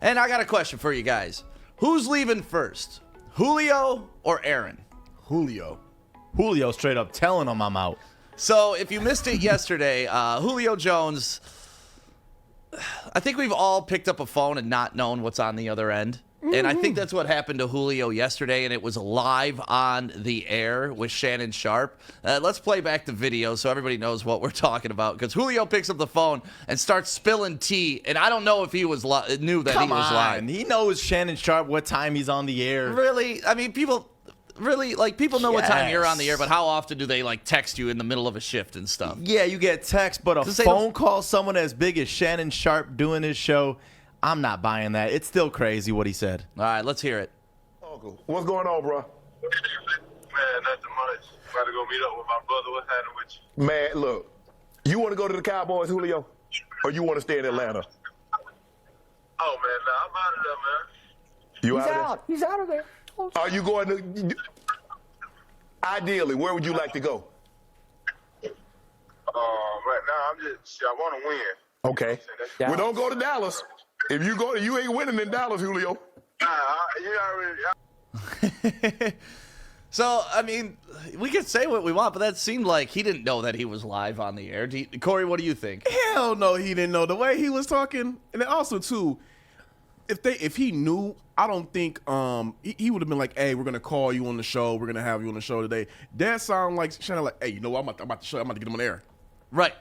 And I got a question for you guys. Who's leaving first, Julio or Aaron? Julio. Julio straight up telling him I'm out. So if you missed it yesterday, Julio Jones, I think we've all picked up a phone and not known what's on the other end. And I think that's what happened to Julio yesterday, and it was live on the air with Shannon Sharp. Let's play back the video so everybody knows what we're talking about, because Julio picks up the phone and starts spilling tea, and I don't know if he was knew that he was lying. He knows Shannon Sharp what time he's on the air. Really? I mean, people know what time you're on the air, but how often do they text you in the middle of a shift and stuff? Yeah, you get text, but a phone call, someone as big as Shannon Sharp doing his show, I'm not buying that. It's still crazy what he said. All right, let's hear it. Uncle, what's going on, bro? Man, nothing much. About to go meet up with my brother. What's happening with you? Man, look, you want to go to the Cowboys, Julio, or you want to stay in Atlanta? Oh, man, nah, I'm out of there, man. You He's out of out. He's out of there. there? Are you going to? Ideally, where would you like to go? Right now, I want to win. Okay. Well, don't go to Dallas. If you go, you ain't winning in Dallas, Julio. You already. So, I mean, we can say what we want, but that seemed like he didn't know that he was live on the air. Corey, what do you think? Hell no, he didn't know. The way he was talking, and then also too, if he knew, I don't think he would have been like, "Hey, we're gonna call you on the show. We're gonna have you on the show today." That sound like Shannon, like, "Hey, you know what? I'm about to get him on air." Right.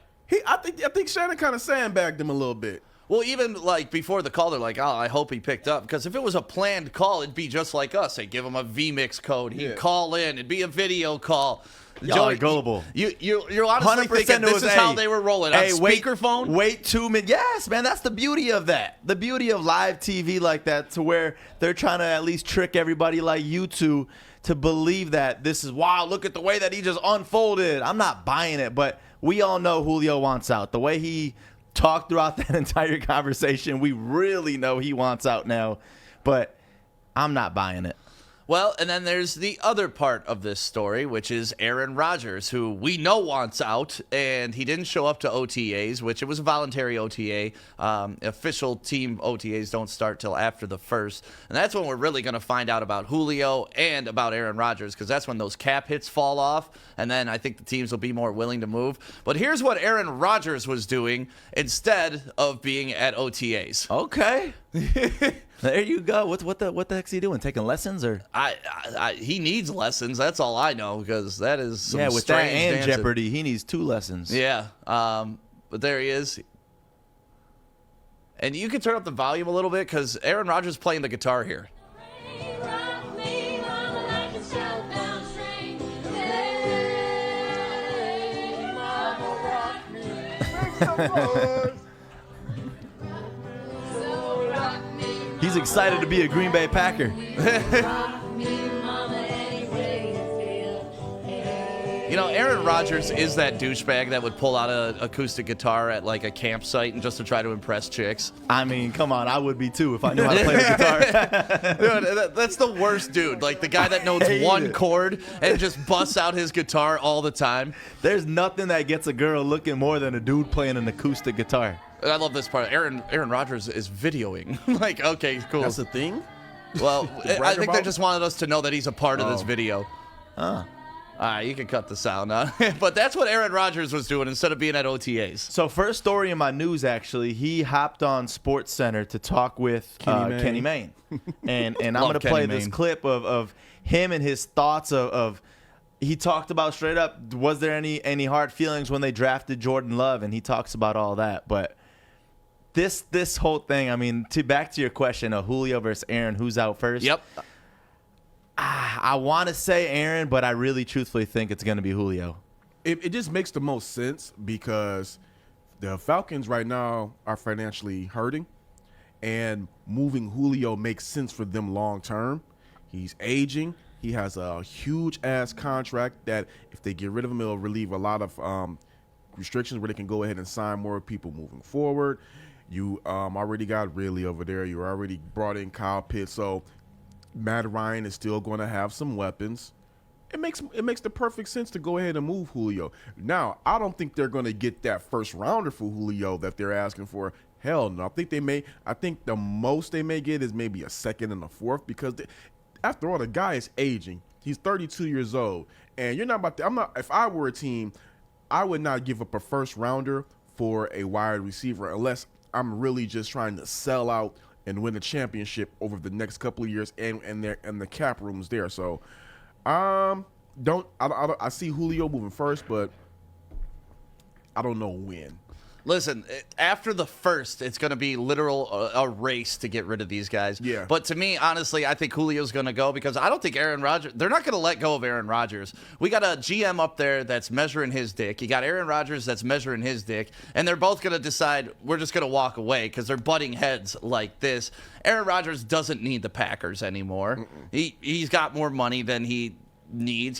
I think Shannon kind of sandbagged him a little bit. Well, even before the call, they're like, "Oh, I hope he picked up," because if it was a planned call, it'd be just like us. They'd give him a VMix code. He'd call in. It'd be a video call. Y'all are gullible. You're honestly thinking this is how they were rolling. On speakerphone? Wait 2 minutes. Yes, man, that's the beauty of that. The beauty of live TV like that, to where they're trying to at least trick everybody like you to believe that this is, wow, look at the way that he just unfolded. I'm not buying it, but we all know Julio wants out. The way he talked throughout that entire conversation, we really know he wants out now, but I'm not buying it. Well, and then there's the other part of this story, which is Aaron Rodgers, who we know wants out, and he didn't show up to OTAs, which it was a voluntary OTA. Official team OTAs don't start till after the 1st, and that's when we're really going to find out about Julio and about Aaron Rodgers, because that's when those cap hits fall off, and then I think the teams will be more willing to move. But here's what Aaron Rodgers was doing instead of being at OTAs. Okay. There you go. What the heck's he doing? Taking lessons or? He needs lessons. That's all I know, because that is some with that strange and dancing. Jeopardy, he needs 2 lessons. Yeah. But there he is. And you can turn up the volume a little bit, because Aaron Rodgers playing the guitar here. He's excited to be a Green Bay Packer. You know, Aaron Rodgers is that douchebag that would pull out an acoustic guitar at a campsite and just to try to impress chicks. I mean, come on, I would be too if I knew how to play the guitar. Dude, that's the worst dude. The guy that knows one chord and just busts out his guitar all the time. There's nothing that gets a girl looking more than a dude playing an acoustic guitar. I love this part. Aaron Rodgers is videoing. Okay, cool. That's the thing? Well, I think they just wanted us to know that he's a part of this video. Huh. You can cut the sound out. But that's what Aaron Rodgers was doing instead of being at OTAs. So first story in my news, actually, he hopped on SportsCenter to talk with Kenny Mayne. And I'm going to play this clip of him and his thoughts of he talked about straight up, was there any hard feelings when they drafted Jordan Love? And he talks about all that. But this whole thing, I mean, back to your question of Julio versus Aaron, who's out first? Yep. I want to say Aaron, but I really truthfully think it's going to be Julio. It just makes the most sense because the Falcons right now are financially hurting, and moving Julio makes sense for them long term. He's aging. He has a huge-ass contract that if they get rid of him, it'll relieve a lot of restrictions where they can go ahead and sign more people moving forward. You already got Ridley over there. You already brought in Kyle Pitts. So Matt Ryan is still going to have some weapons. It makes the perfect sense to go ahead and move Julio. Now, I don't think they're going to get that first rounder for Julio that they're asking for. Hell no. I think the most they may get is maybe a second and a fourth because after all, the guy is aging. He's 32 years old, and you're not about to. If I were a team, I would not give up a first rounder for a wide receiver unless I'm really just trying to sell out and win a championship over the next couple of years, and the cap room's there. So, I see Julio moving first, but I don't know when. Listen, after the first, it's going to be literal a race to get rid of these guys. Yeah. But to me, honestly, I think Julio's going to go because I don't think Aaron Rodgers, they're not going to let go of Aaron Rodgers. We got a GM up there that's measuring his dick. You got Aaron Rodgers that's measuring his dick. And they're both going to decide we're just going to walk away because they're butting heads like this. Aaron Rodgers doesn't need the Packers anymore. He's got more money than he needs.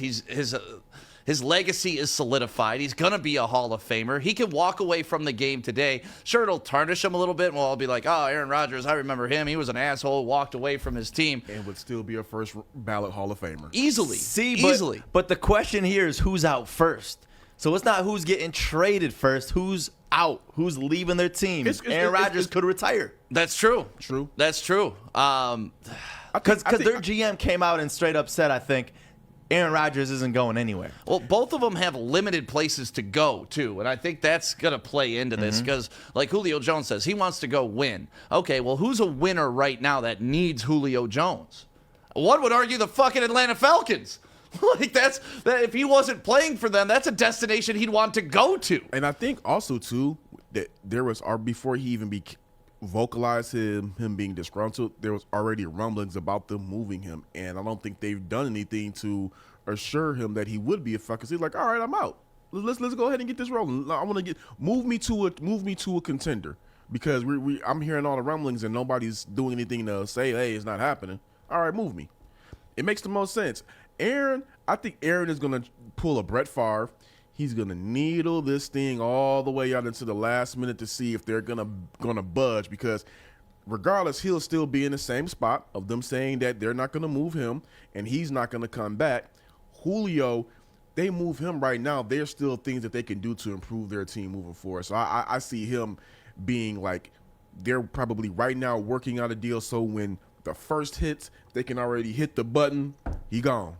His legacy is solidified. He's going to be a Hall of Famer. He can walk away from the game today. Sure, it'll tarnish him a little bit, and we'll all be like, oh, Aaron Rodgers, I remember him. He was an asshole, walked away from his team. And would still be a first ballot Hall of Famer. Easily. Easily. But the question here is who's out first. So it's not who's getting traded first. Who's out? Who's leaving their team? Aaron Rodgers could retire. That's true. True. That's true. Because their GM came out and straight up said, I think, Aaron Rodgers isn't going anywhere. Well, both of them have limited places to go, too. And I think that's going to play into this because, like Julio Jones says, he wants to go win. Okay, well, who's a winner right now that needs Julio Jones? One would argue the fucking Atlanta Falcons. Like, that if he wasn't playing for them, that's a destination he'd want to go to. And I think also, too, that there was, before he even vocalized him being disgruntled, there was already rumblings about them moving him, and I don't think they've done anything to assure him that he would be a fucker. He's like, all right, I'm out. Let's go ahead and get this rolling. I want to move me to a contender because I'm hearing all the rumblings and nobody's doing anything to say, hey, it's not happening. All right, move me. It makes the most sense. I think Aaron is gonna pull a Brett Favre. He's gonna needle this thing all the way out into the last minute to see if they're gonna budge, because regardless, he'll still be in the same spot of them saying that they're not gonna move him and he's not gonna come back. Julio, they move him right now. There's still things that they can do to improve their team moving forward. So I see him being like, they're probably right now working out a deal so when the first hits, they can already hit the button. He gone.